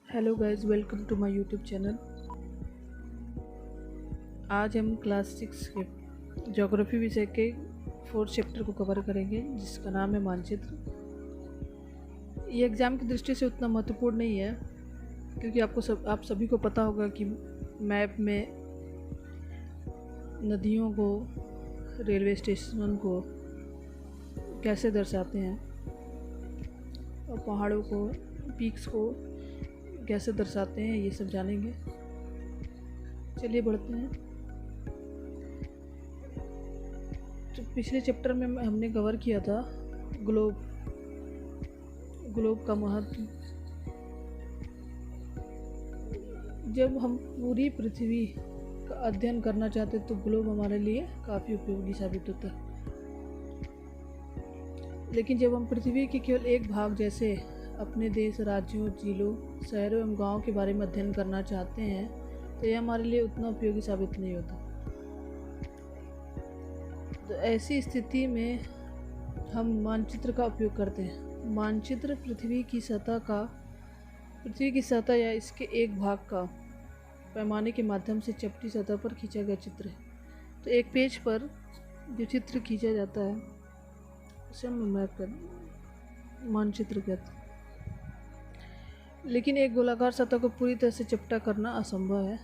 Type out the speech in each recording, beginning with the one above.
Hello guys, welcome to my YouTube channel. आज हम class 6 के ज्योग्राफी विषय के 4th चैप्टर को कवर करेंगे, जिसका नाम है मानचित्र। ये एग्ज़ाम की दृष्टि से उतना महत्वपूर्ण नहीं है, क्योंकि आप सभी को पता होगा कि मैप में नदियों को, रेलवे स्टेशन को कैसे दर्शाते हैं और पहाड़ों को, पीक्स को कैसे दर्शाते हैं, ये सब जानेंगे। चलिए बढ़ते हैं। तो पिछले चैप्टर में हमने कवर किया था ग्लोब का महत्व। जब हम पूरी पृथ्वी का अध्ययन करना चाहते तो ग्लोब हमारे लिए काफ़ी उपयोगी साबित होता है। लेकिन जब हम पृथ्वी के केवल एक भाग जैसे अपने देश, राज्यों, जिलों, शहरों एवं गाँव के बारे में अध्ययन करना चाहते हैं तो यह हमारे लिए उतना उपयोगी साबित नहीं होता। तो ऐसी स्थिति में हम मानचित्र का उपयोग करते हैं। मानचित्र पृथ्वी की सतह या इसके एक भाग का पैमाने के माध्यम से चपटी सतह पर खींचा गया चित्र है। तो एक पेज पर जो चित्र खींचा जाता है उसे हम मानचित्र कहते हैं। लेकिन एक गोलाकार सतह को पूरी तरह से चपटा करना असंभव है।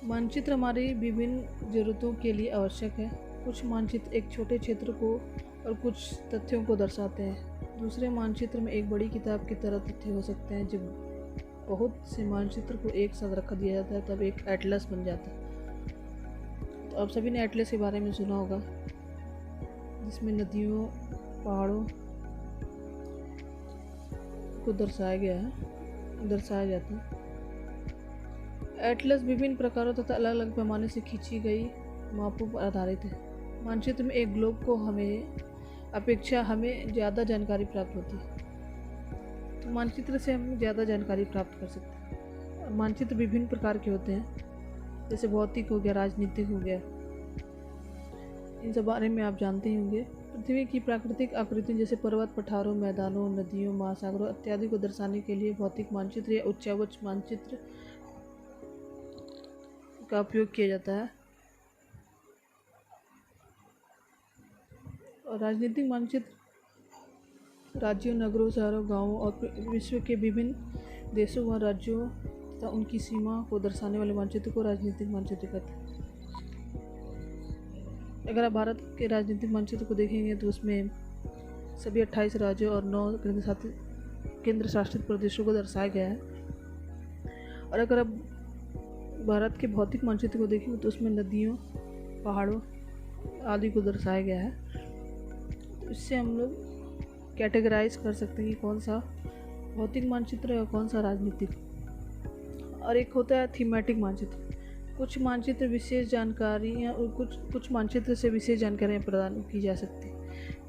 मानचित्र हमारी विभिन्न ज़रूरतों के लिए आवश्यक है। कुछ मानचित्र एक छोटे क्षेत्र को और कुछ तथ्यों को दर्शाते हैं। दूसरे मानचित्र में एक बड़ी किताब की तरह तथ्य हो सकते हैं। जब बहुत से मानचित्र को एक साथ रखा दिया जाता है तब एक एटलस बन जाता है। तो आप सभी ने एटलस के बारे में सुना होगा, जिसमें नदियों, पहाड़ों को दर्शाया जाता है। एटलस विभिन्न प्रकारों तथा अलग अलग पैमाने से खींची गई मापों पर आधारित है। मानचित्र में एक ग्लोब को हमें ज़्यादा जानकारी प्राप्त होती है। तो मानचित्र से हम ज़्यादा जानकारी प्राप्त कर सकते हैं। मानचित्र विभिन्न प्रकार के होते हैं, जैसे भौतिक हो गया, राजनीतिक हो गया, इन सब बारे में आप जानते ही होंगे। पृथ्वी की प्राकृतिक आकृतियों जैसे पर्वत, पठारों, मैदानों, नदियों, महासागरों इत्यादि को दर्शाने के लिए भौतिक मानचित्र या उच्चावच मानचित्र का उपयोग किया जाता है। और राजनीतिक मानचित्र राज्यों, नगरों, शहरों, गांवों और विश्व के विभिन्न देशों व राज्यों तथा उनकी सीमा को दर्शाने वाले मानचित्र को राजनीतिक मानचित्र कहते हैं। अगर आप भारत के राजनीतिक मानचित्र को देखेंगे तो उसमें सभी 28 राज्यों और 9 केंद्र शासित प्रदेशों को दर्शाया गया है। और अगर आप भारत के भौतिक मानचित्र को देखेंगे तो उसमें नदियों, पहाड़ों आदि को दर्शाया गया है। तो इससे हम लोग कैटेगराइज कर सकते हैं कि कौन सा भौतिक मानचित्र है और कौन सा राजनीतिक। और एक होता है थीमेटिक मानचित्र। कुछ मानचित्र विशेष जानकारियाँ और कुछ मानचित्र से विशेष जानकारियाँ प्रदान की जा सकती हैं,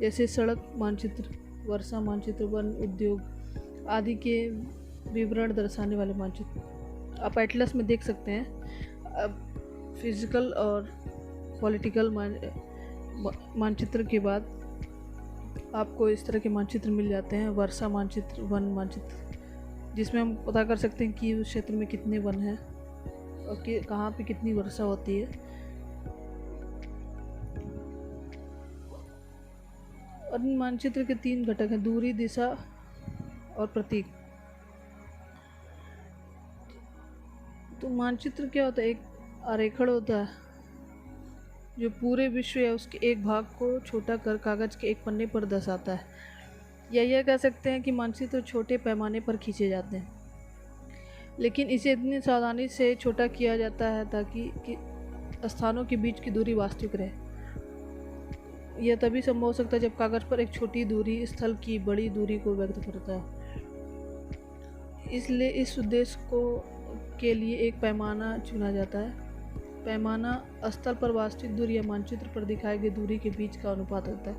जैसे सड़क मानचित्र, वर्षा मानचित्र, वन, उद्योग आदि के विवरण दर्शाने वाले मानचित्र आप एटलस में देख सकते हैं। अब फिजिकल और पॉलिटिकल मानचित्र के बाद आपको इस तरह के मानचित्र मिल जाते हैं। वर्षा मानचित्र, वन मानचित्र, जिसमें हम पता कर सकते हैं कि उस क्षेत्र में कितने वन हैं और कहाँ पे कितनी वर्षा होती है। और मानचित्र के 3 घटक हैं: दूरी, दिशा और प्रतीक। तो मानचित्र क्या होता है? एक आरेखण होता है जो पूरे विश्व या उसके एक भाग को छोटा कर कागज़ के एक पन्ने पर दर्शाता है। या यह कह सकते हैं कि मानचित्र छोटे पैमाने पर खींचे जाते हैं, लेकिन इसे इतनी सावधानी से छोटा किया जाता है ताकि स्थानों के बीच की दूरी वास्तविक रहे। यह तभी संभव हो सकता है जब कागज़ पर एक छोटी दूरी स्थल की बड़ी दूरी को व्यक्त करता है। इसलिए इस उद्देश्य के लिए एक पैमाना चुना जाता है। पैमाना स्थल पर वास्तविक दूरी या मानचित्र पर दिखाई गई दूरी के बीच का अनुपात होता है।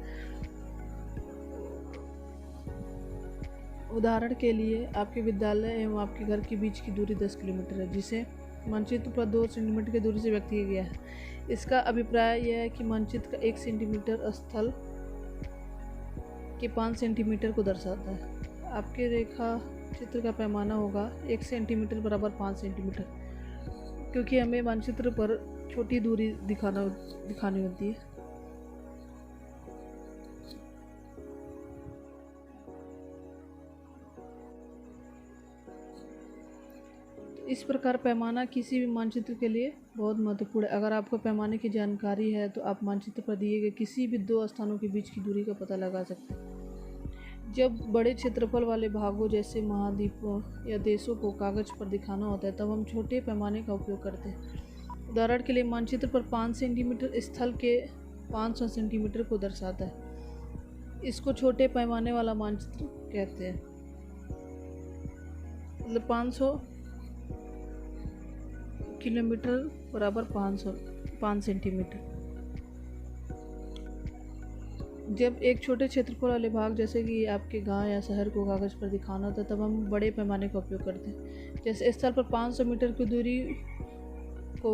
उदाहरण के लिए आपके विद्यालय एवं आपके घर के बीच की दूरी 10 किलोमीटर है, जिसे मानचित्र पर 2 सेंटीमीटर की दूरी से व्यक्त किया गया है। इसका अभिप्राय यह है कि मानचित्र का 1 सेंटीमीटर स्थल के 5 सेंटीमीटर को दर्शाता है। आपके रेखा चित्र का पैमाना होगा 1 सेंटीमीटर बराबर 5 सेंटीमीटर, क्योंकि हमें मानचित्र पर छोटी दूरी दिखानी होती है। इस प्रकार पैमाना किसी भी मानचित्र के लिए बहुत महत्वपूर्ण है। अगर आपको पैमाने की जानकारी है तो आप मानचित्र पर दिए गए किसी भी दो स्थानों के बीच की दूरी का पता लगा सकते हैं। जब बड़े क्षेत्रफल वाले भागों जैसे महाद्वीपों या देशों को कागज पर दिखाना होता है तब हम छोटे पैमाने का उपयोग करते हैं। उदाहरण के लिए मानचित्र पर 5 सेंटीमीटर स्थल के 500 सेंटीमीटर को दर्शाता है। इसको छोटे पैमाने वाला मानचित्र कहते हैं। मतलब 500 किलोमीटर बराबर 5 सेंटीमीटर। जब एक छोटे क्षेत्रफल वाले भाग जैसे कि आपके गांव या शहर को कागज पर दिखाना होता है तब हम बड़े पैमाने का उपयोग करते हैं। जैसे स्थल पर 500 मीटर की दूरी को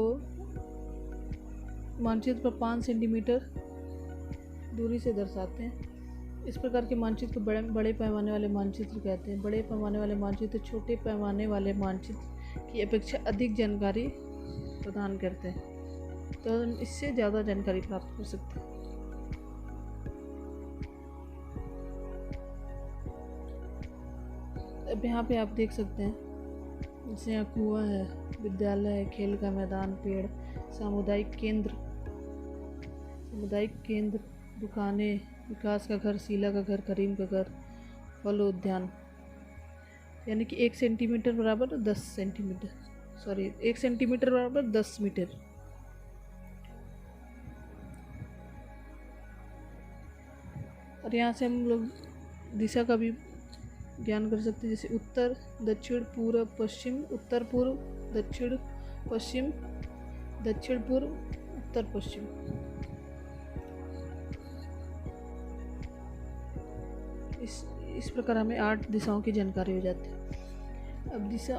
मानचित्र पर 5 सेंटीमीटर दूरी से दर्शाते हैं। इस प्रकार के मानचित्र को बड़े पैमाने वाले मानचित्र कहते हैं। बड़े पैमाने वाले मानचित्र छोटे पैमाने वाले मानचित्र की अपेक्षा अधिक जानकारी प्रदान करते हैं, तो हम इससे ज़्यादा जानकारी प्राप्त कर सकते हैं। अब यहाँ पे आप देख सकते हैं जैसे यहाँ कुआं है, विद्यालय है, खेल का मैदान, पेड़, सामुदायिक केंद्र, दुकानें, विकास का घर, शीला का घर, करीम का घर, फल उद्यान। यानी कि 1 सेंटीमीटर बराबर 10 सेंटीमीटर, 1 सेंटीमीटर बराबर 10 मीटर। और यहाँ से हम लोग दिशा का भी ज्ञान कर सकते हैं, जैसे उत्तर, दक्षिण, पूर्व, पश्चिम, उत्तर पूर्व, दक्षिण पश्चिम, दक्षिण पूर्व, उत्तर पश्चिम। इस प्रकार हमें 8 दिशाओं की जानकारी हो जाती है। अब दिशा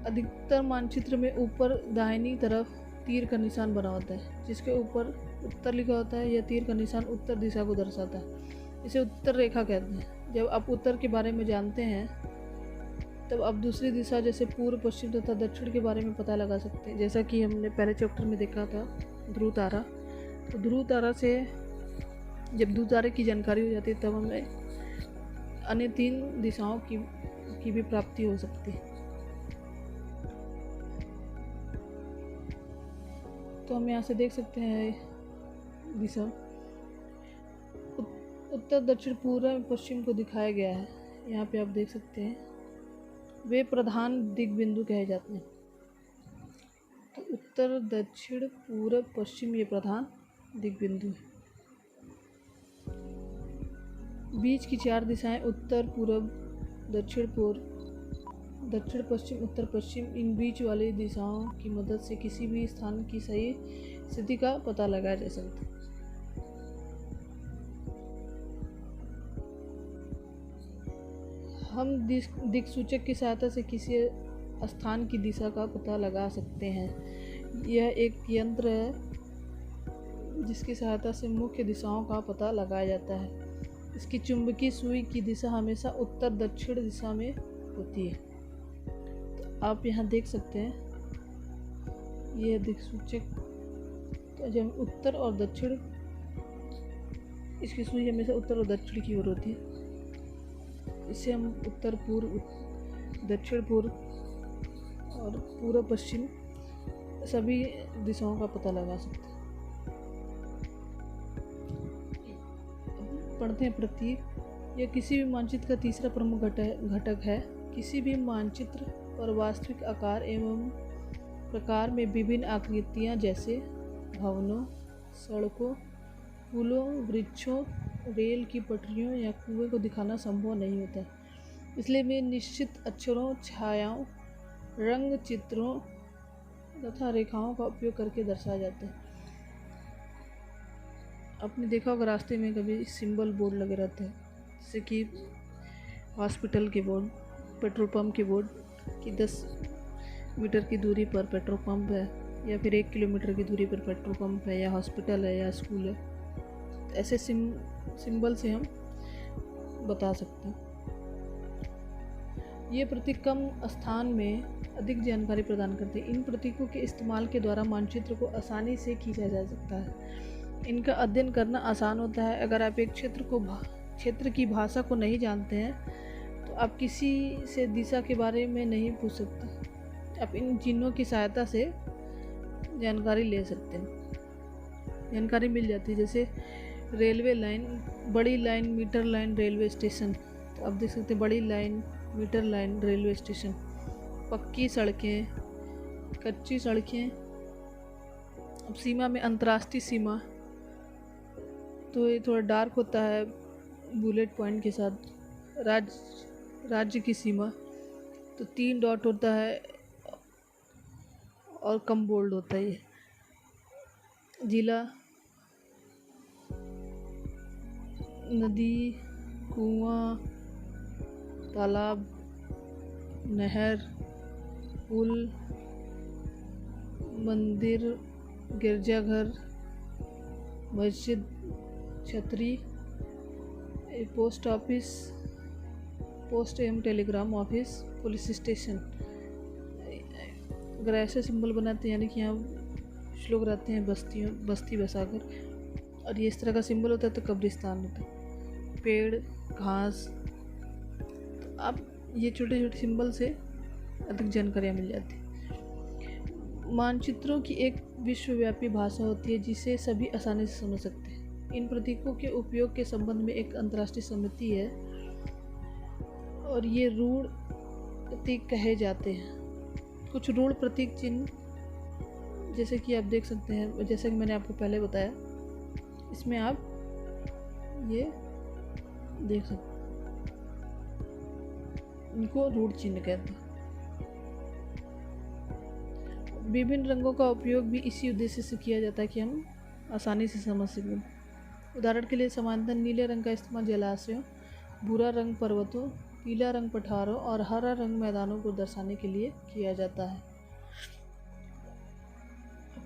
अधिकतर मानचित्र में ऊपर दाहिनी तरफ तीर का निशान बना होता है, जिसके ऊपर उत्तर लिखा होता है। यह तीर का निशान उत्तर दिशा को दर्शाता है। इसे उत्तर रेखा कहते हैं। जब आप उत्तर के बारे में जानते हैं तब आप दूसरी दिशा जैसे पूर्व, पश्चिम तथा दक्षिण के बारे में पता लगा सकते हैं। जैसा कि हमने पहले चैप्टर में देखा था ध्रुव तारा। तो ध्रुव तारा से जब ध्रुव तारे की जानकारी हो जाती है तब हमें अन्य 3 दिशाओं की भी प्राप्ति हो सकती है। तो हम यहाँ से देख सकते हैं दिशा उत्तर, दक्षिण, पूर्व, पश्चिम को दिखाया गया है। यहाँ पे आप देख सकते हैं वे प्रधान दिग्बिंदु कहे जाते हैं। तो उत्तर, दक्षिण, पूर्व, पश्चिम ये प्रधान दिग्बिंदु है। बीच की 4 दिशाएं उत्तर, पूर्व, दक्षिण पूर्व, दक्षिण पश्चिम, उत्तर पश्चिम, इन बीच वाली दिशाओं की मदद से किसी भी स्थान की सही स्थिति का पता लगाया जा सकता है। हम दिक्सूचक की सहायता से किसी स्थान की दिशा का पता लगा सकते हैं। यह एक यंत्र है जिसकी सहायता से मुख्य दिशाओं का पता लगाया जाता है। इसकी चुंबकीय सुई की दिशा हमेशा उत्तर दक्षिण दिशा में होती है। तो आप यहाँ देख सकते हैं यह दिक्सूचक। तो जब उत्तर और दक्षिण, इसकी सुई हमेशा उत्तर और दक्षिण की ओर होती है। इससे हम उत्तर पूर्व, दक्षिण पूर्व और पूर्व पश्चिम सभी दिशाओं का पता लगा सकते हैं। पढ़ते हैं प्रतीक। यह किसी भी मानचित्र का तीसरा प्रमुख घटक है। किसी भी मानचित्र पर वास्तविक आकार एवं प्रकार में विभिन्न आकृतियाँ जैसे भवनों, सड़कों, पुलों, वृक्षों, रेल की पटरियों या कुएं को दिखाना संभव नहीं होता, इसलिए वे निश्चित अक्षरों, छायाओं, रंग चित्रों तथा रेखाओं का उपयोग करके दर्शाए जाते हैं। आपने देखा होगा रास्ते में कभी सिंबल बोर्ड लगे रहते हैं, जैसे कि हॉस्पिटल के बोर्ड, पेट्रोल पंप के बोर्ड कि 10 मीटर की दूरी पर पेट्रोल पंप है, या फिर 1 किलोमीटर की दूरी पर पेट्रोल पंप है, या हॉस्पिटल है, या स्कूल है। ऐसे सिंबल से हम बता सकते हैं। ये प्रतीक कम स्थान में अधिक जानकारी प्रदान करते हैं। इन प्रतीकों के इस्तेमाल के द्वारा मानचित्र को आसानी से खींचा जा सकता है। इनका अध्ययन करना आसान होता है। अगर आप एक क्षेत्र की भाषा को नहीं जानते हैं तो आप किसी से दिशा के बारे में नहीं पूछ सकते। आप इन चिन्हों की सहायता से जानकारी ले सकते हैं, जानकारी मिल जाती है। जैसे रेलवे लाइन, बड़ी line, metre line, railway station. तो आप देख सकते हैं बड़ी line, metre line, railway station. पक्की सड़कें, कच्ची सड़कें। अब सीमा में अंतर्राष्ट्रीय सीमा, तो ये थोड़ा डार्क होता है बुलेट पॉइंट के साथ। राज्य की सीमा तो 3 डॉट होता है और कम बोल्ड होता है। ये जिला, नदी, कुआं, तालाब, नहर, पुल, मंदिर, गिरजाघर, मस्जिद, छतरी, पोस्ट ऑफिस, पोस्ट एवं टेलीग्राम ऑफिस, पुलिस स्टेशन। अगर ऐसे सिंबल बनाते हैं यानी कि यहाँ श्लोक रहते हैं बस्ती बसाकर, और ये इस तरह का सिंबल होता है तो कब्रिस्तान होता है। पेड़, घास। तो अब ये छोटे छोटे सिंबल से अधिक जानकारियाँ मिल जाती हैं। मानचित्रों की एक विश्वव्यापी भाषा होती है जिसे सभी आसानी से समझ सकते हैं। इन प्रतीकों के उपयोग के संबंध में एक अंतर्राष्ट्रीय समिति है और ये रूढ़ प्रतीक कहे जाते हैं। कुछ रूढ़ प्रतीक चिन्ह जैसे कि आप देख सकते हैं, जैसे कि मैंने आपको पहले बताया, इसमें आप ये देख सकते हैं, इनको रूढ़ चिन्ह कहते हैं। विभिन्न रंगों का उपयोग भी इसी उद्देश्य से किया जाता है कि हम आसानी से समझ सकें। उदाहरण के लिए समानांतर नीले रंग का इस्तेमाल जलाशयों, भूरा रंग पर्वतों, पीला रंग पठारों और हरा रंग मैदानों को दर्शाने के लिए किया जाता है।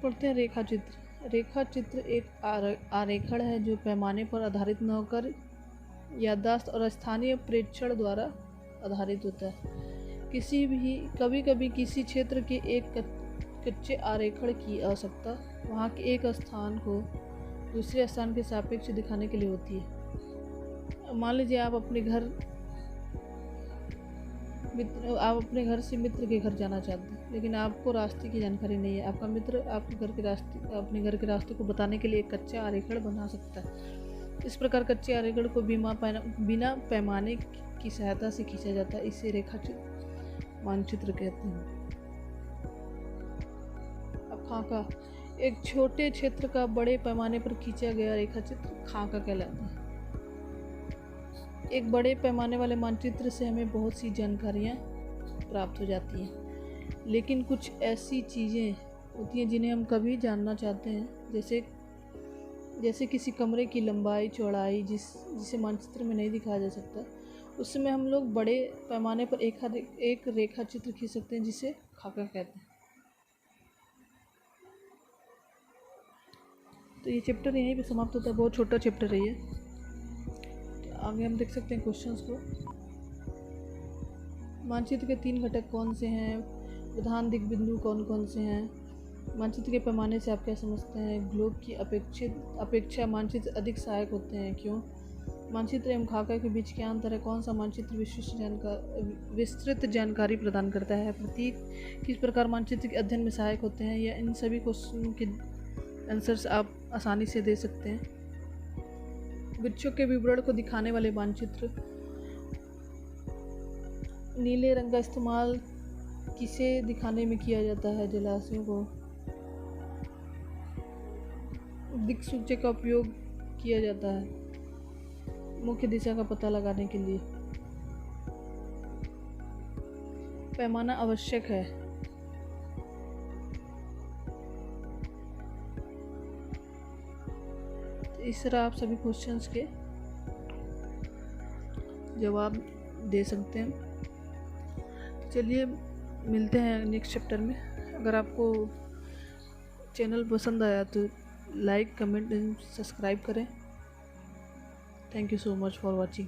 पढ़ते हैं रेखा चित्र। रेखा चित्र एक आरेखण है जो पैमाने पर आधारित न होकर याददाश्त और स्थानीय प्रेक्षण द्वारा आधारित होता है। कभी कभी किसी क्षेत्र के एक कच्चे आरेखण की आवश्यकता वहाँ के एक स्थान को दूसरे स्थान के सापेक्ष दिखाने के लिए होती है। मान लीजिए आप अपने घर से मित्र के घर जाना चाहते हैं, लेकिन आपको रास्ते की जानकारी नहीं है। आपका मित्र आपके अपने घर के रास्ते को बताने के लिए एक कच्चा आरेखण बना सकता है। इस प्रकार कच्चे आरेखण को बिना पैमाने की सहायता से खींचा जाता है। इसे रेखाचित्र मानचित्र कहते हैं। अब खाका, एक छोटे क्षेत्र का बड़े पैमाने पर खींचा गया रेखाचित्र खाका कहलाता है। एक बड़े पैमाने वाले मानचित्र से हमें बहुत सी जानकारियाँ प्राप्त हो जाती हैं, लेकिन कुछ ऐसी चीज़ें होती हैं जिन्हें हम कभी जानना चाहते हैं, जैसे किसी कमरे की लंबाई चौड़ाई जिसे मानचित्र में नहीं दिखाया जा सकता। उस समय हम लोग बड़े पैमाने पर एक रेखा चित्र खींच सकते हैं जिसे खाका कहते हैं। तो ये चैप्टर यहीं पे समाप्त होता है। बहुत छोटा चैप्टर है ये। आगे हम देख सकते हैं क्वेश्चंस को। मानचित्र के 3 घटक कौन से हैं? प्रधान दिक् बिंदु कौन कौन से हैं? मानचित्र के पैमाने से आप क्या समझते हैं? ग्लोब की अपेक्षा मानचित्र अधिक सहायक होते हैं, क्यों? मानचित्र एवं खाका के बीच क्या अंतर है? कौन सा मानचित्र विस्तृत जानकारी प्रदान करता है? प्रतीक किस प्रकार मानचित्र के अध्ययन में सहायक होते हैं? या इन सभी क्वेश्चन के आंसर्स आप आसानी से दे सकते हैं। वृक्षों के विवरण को दिखाने वाले मानचित्र। नीले रंग का इस्तेमाल किसे दिखाने में किया जाता है? जलाशयों को। दिक्सूचक का उपयोग किया जाता है मुख्य दिशा का पता लगाने के लिए। पैमाना आवश्यक है। इस तरह आप सभी क्वेश्चंस के जवाब दे सकते हैं। चलिए मिलते हैं नेक्स्ट चैप्टर में। अगर आपको चैनल पसंद आया तो लाइक, कमेंट एंड सब्सक्राइब करें। Thank you so much for watching.